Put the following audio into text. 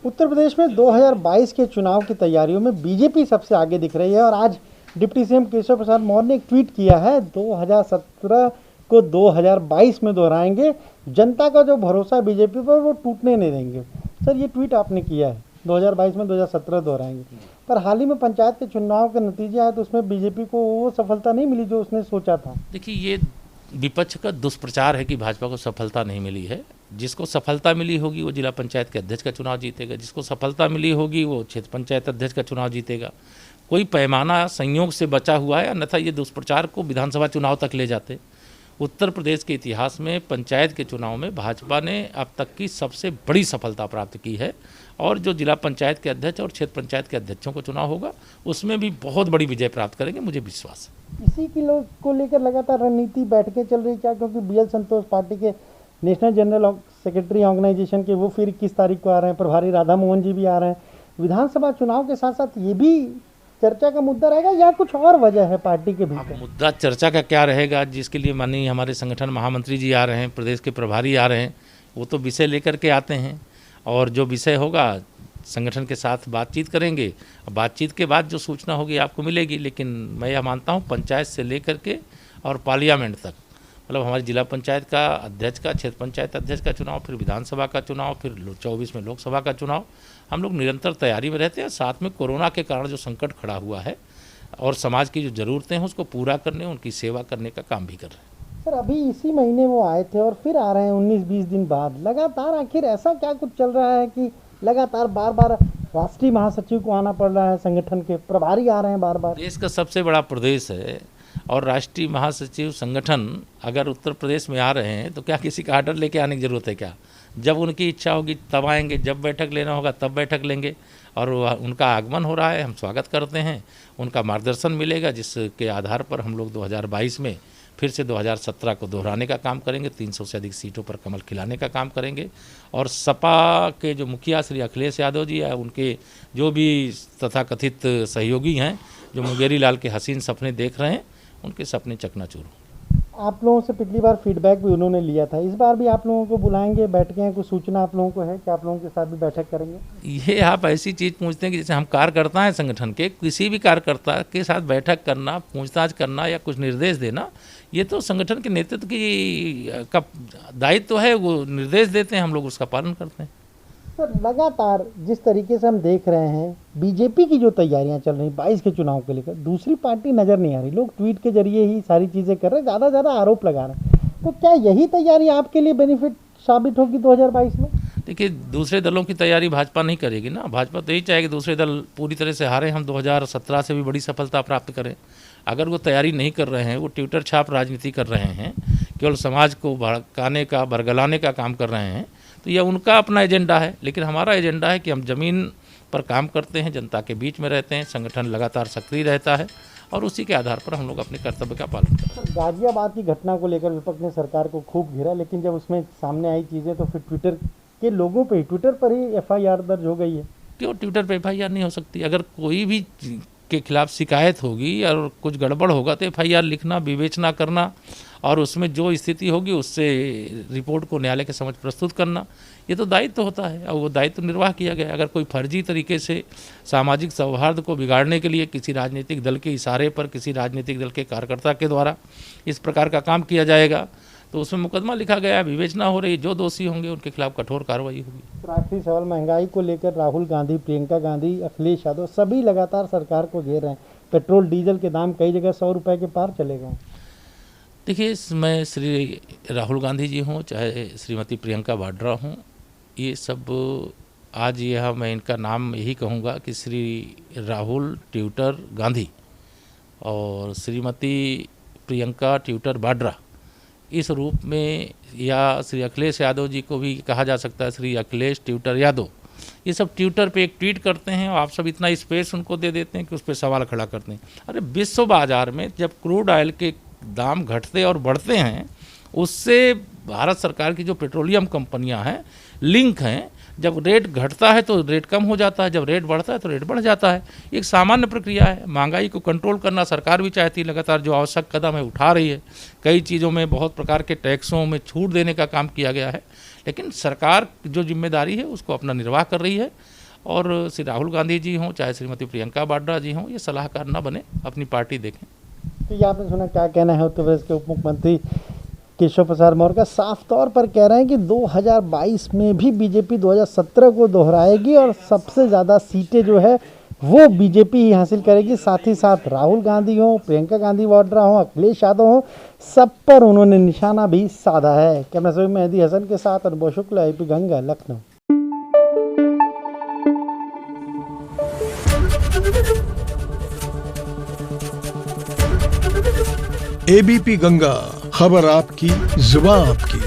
उत्तर प्रदेश में 2022 के चुनाव की तैयारियों में बीजेपी सबसे आगे दिख रही है और आज डिप्टी सीएम केशव प्रसाद मौर्य ने एक ट्वीट किया है, 2017 को 2022 में दोहराएंगे, जनता का जो भरोसा है बीजेपी पर वो टूटने नहीं देंगे। सर, ये ट्वीट आपने किया है 2022 में 2017 दोहराएंगे, पर हाल ही में पंचायत के चुनाव के नतीजे आए तो उसमें बीजेपी को वो सफलता नहीं मिली जो उसने सोचा था। देखिए, ये विपक्ष का दुष्प्रचार है कि भाजपा को सफलता नहीं मिली है। जिसको सफलता मिली होगी वो जिला पंचायत के अध्यक्ष का चुनाव जीतेगा, जिसको सफलता मिली होगी वो क्षेत्र पंचायत अध्यक्ष का चुनाव जीतेगा। कोई पैमाना संयोग से बचा हुआ है, अन्यथा ये दुष्प्रचार को विधानसभा चुनाव तक ले जाते। उत्तर प्रदेश के इतिहास में पंचायत के चुनाव में भाजपा ने अब तक की सबसे बड़ी सफलता प्राप्त की है और जो जिला पंचायत के अध्यक्ष और क्षेत्र पंचायत के अध्यक्षों को चुनाव होगा उसमें भी बहुत बड़ी विजय प्राप्त करेंगे, मुझे विश्वास है। इसी की लोग को लेकर लगातार रणनीति बैठकें चल रही क्या, क्योंकि BL संतोष पार्टी के नेशनल जनरल सेक्रेटरी ऑर्गेनाइजेशन के वो फिर 21 तारीख को आ रहे हैं, प्रभारी राधा मोहन जी भी आ रहे हैं। विधानसभा चुनाव के साथ साथ ये भी चर्चा का मुद्दा रहेगा या कुछ और वजह है पार्टी के भीतर? मुद्दा चर्चा का क्या रहेगा, जिसके लिए माननीय हमारे संगठन महामंत्री जी आ रहे हैं, प्रदेश के प्रभारी आ रहे हैं, वो तो विषय लेकर के आते हैं और जो विषय होगा संगठन के साथ बातचीत करेंगे। बातचीत के बाद जो सूचना होगी आपको मिलेगी, लेकिन मैं यह मानता हूँ पंचायत से लेकर के और पार्लियामेंट तक, मतलब हमारी जिला पंचायत का अध्यक्ष का, क्षेत्र पंचायत अध्यक्ष का चुनाव, फिर विधानसभा का चुनाव, फिर 24 में लोकसभा का चुनाव, हम लोग निरंतर तैयारी में रहते हैं। साथ में कोरोना के कारण जो संकट खड़ा हुआ है और समाज की जो ज़रूरतें हैं उसको पूरा करने, उनकी सेवा करने का काम भी कर रहे हैं। सर, अभी इसी महीने वो आए थे और फिर आ रहे हैं 19-20 दिन बाद लगातार। आखिर ऐसा क्या कुछ चल रहा है कि लगातार बार बार राष्ट्रीय महासचिव को आना पड़ रहा है, संगठन के प्रभारी आ रहे हैं बार बार? देश का सबसे बड़ा प्रदेश है और राष्ट्रीय महासचिव संगठन अगर उत्तर प्रदेश में आ रहे हैं तो क्या किसी का आर्डर लेके आने की ज़रूरत है क्या? जब उनकी इच्छा होगी तब आएंगे, जब बैठक लेना होगा तब बैठक लेंगे और उनका आगमन हो रहा है, हम स्वागत करते हैं। उनका मार्गदर्शन मिलेगा जिसके आधार पर हम लोग 2022 में फिर से 2017 को दोहराने का काम करेंगे, 300 से अधिक सीटों पर कमल खिलाने का काम करेंगे। और सपा के जो मुखिया श्री अखिलेश यादव जी है, उनके जो भी तथाकथित सहयोगी हैं जो मुंगेरी लाल के हसीन सपने देख रहे हैं, उनके सपने चकनाचूर हों। आप लोगों से पिछली बार फीडबैक भी उन्होंने लिया था, इस बार भी आप लोगों को बुलाएंगे बैठकें? कुछ सूचना आप लोगों को है कि आप लोगों के साथ भी बैठक करेंगे? ये आप ऐसी चीज़ पूछते हैं कि जैसे हम कार्यकर्ता हैं संगठन के, किसी भी कार्यकर्ता के साथ बैठक करना, पूछताछ करना या कुछ निर्देश देना, ये तो संगठन के नेतृत्व की का दायित्व है। वो निर्देश देते हैं, हम लोग उसका पालन करते हैं। सर, लगातार जिस तरीके से हम देख रहे हैं बीजेपी की जो तैयारियां चल रही 22 के चुनाव के लेकर, दूसरी पार्टी नजर नहीं आ रही। लोग ट्वीट के जरिए ही सारी चीजें कर रहे हैं, ज़्यादा आरोप लगा रहे हैं। तो क्या यही तैयारी आपके लिए बेनिफिट साबित होगी 2022 में? देखिए, दूसरे दलों की तैयारी भाजपा नहीं करेगी ना। भाजपा तो यही चाहेगी दूसरे दल पूरी तरह से हारे, हम 2017 से भी बड़ी सफलता प्राप्त करें। अगर वो तैयारी नहीं कर रहे हैं, वो ट्विटर छाप राजनीति कर रहे हैं, केवल समाज को भड़काने का, बरगलाने का काम कर रहे हैं, तो यह उनका अपना एजेंडा है। लेकिन हमारा एजेंडा है कि हम ज़मीन पर काम करते हैं, जनता के बीच में रहते हैं, संगठन लगातार सक्रिय रहता है और उसी के आधार पर हम लोग अपने कर्तव्य का पालन करते हैं। गाजियाबाद की घटना को लेकर विपक्ष ने सरकार को खूब घेरा, लेकिन जब उसमें सामने आई चीज़ें तो फिर ट्विटर के लोगों पे ही, ट्विटर पर ही FIR दर्ज हो गई है। क्यों ट्विटर पर FIR नहीं हो सकती? अगर कोई भी के खिलाफ शिकायत होगी और कुछ गड़बड़ होगा तो FIR लिखना, विवेचना करना और उसमें जो स्थिति होगी उससे रिपोर्ट को न्यायालय के समक्ष प्रस्तुत करना, ये तो दायित्व होता है और वो दायित्व निर्वाह किया गया। अगर कोई फर्जी तरीके से सामाजिक सौहार्द को बिगाड़ने के लिए किसी राजनीतिक दल के इशारे पर, किसी राजनीतिक दल के कार्यकर्ता के द्वारा इस प्रकार का काम किया जाएगा तो उसमें मुकदमा लिखा गया, विवेचना हो रही, जो दोषी होंगे उनके खिलाफ कठोर कार्रवाई होगी। आखिरी सवाल, महंगाई को लेकर राहुल गांधी, प्रियंका गांधी, अखिलेश यादव सभी लगातार सरकार को घेर रहे हैं। पेट्रोल डीजल के दाम कई जगह 100 रुपये के पार चले गए। देखिए, मैं श्री राहुल गांधी जी हूँ, चाहे श्रीमती प्रियंका वाड्रा हूँ, ये सब आज यह मैं इनका नाम यही कहूँगा कि श्री राहुल ट्यूटर गांधी और श्रीमती प्रियंका ट्यूटर वाड्रा, इस रूप में, या श्री अखिलेश यादव जी को भी कहा जा सकता है श्री अखिलेश ट्यूटर यादव, ये सब ट्विटर पे एक ट्वीट करते हैं और आप सब इतना स्पेस उनको दे देते हैं कि उस पर सवाल खड़ा करते हैं। अरे विश्व बाजार में जब क्रूड ऑयल के दाम घटते और बढ़ते हैं, उससे भारत सरकार की जो पेट्रोलियम कंपनियां हैं लिंक हैं। जब रेट घटता है तो रेट कम हो जाता है, जब रेट बढ़ता है तो रेट बढ़ जाता है। एक सामान्य प्रक्रिया है। महंगाई को कंट्रोल करना सरकार भी चाहती है, लगातार जो आवश्यक कदम है उठा रही है। कई चीज़ों में बहुत प्रकार के टैक्सों में छूट देने का काम किया गया है, लेकिन सरकार जो जिम्मेदारी है उसको अपना निर्वाह कर रही है। और श्री राहुल गांधी जी हों चाहे श्रीमती प्रियंका वाड्रा जी हों, ये सलाहकार न बने, अपनी पार्टी देखें। तो ये आपने सुना क्या कहना है उत्तर प्रदेश के उप मुख्यमंत्री केशव प्रसाद मौर्य का। साफ तौर पर कह रहे हैं कि 2022 में भी बीजेपी 2017 को दोहराएगी और सबसे ज़्यादा सीटें जो है वो बीजेपी ही हासिल करेगी। साथ ही साथ राहुल गांधी हो, प्रियंका गांधी वाड्रा हो, अखिलेश यादव हो, सब पर उन्होंने निशाना भी साधा है। कैमरा से मेहदी हसन के साथ अनुभव शुक्ला, AP गंगा, लखनऊ। ABP गंगा, खबर आपकी, जुबान आपकी।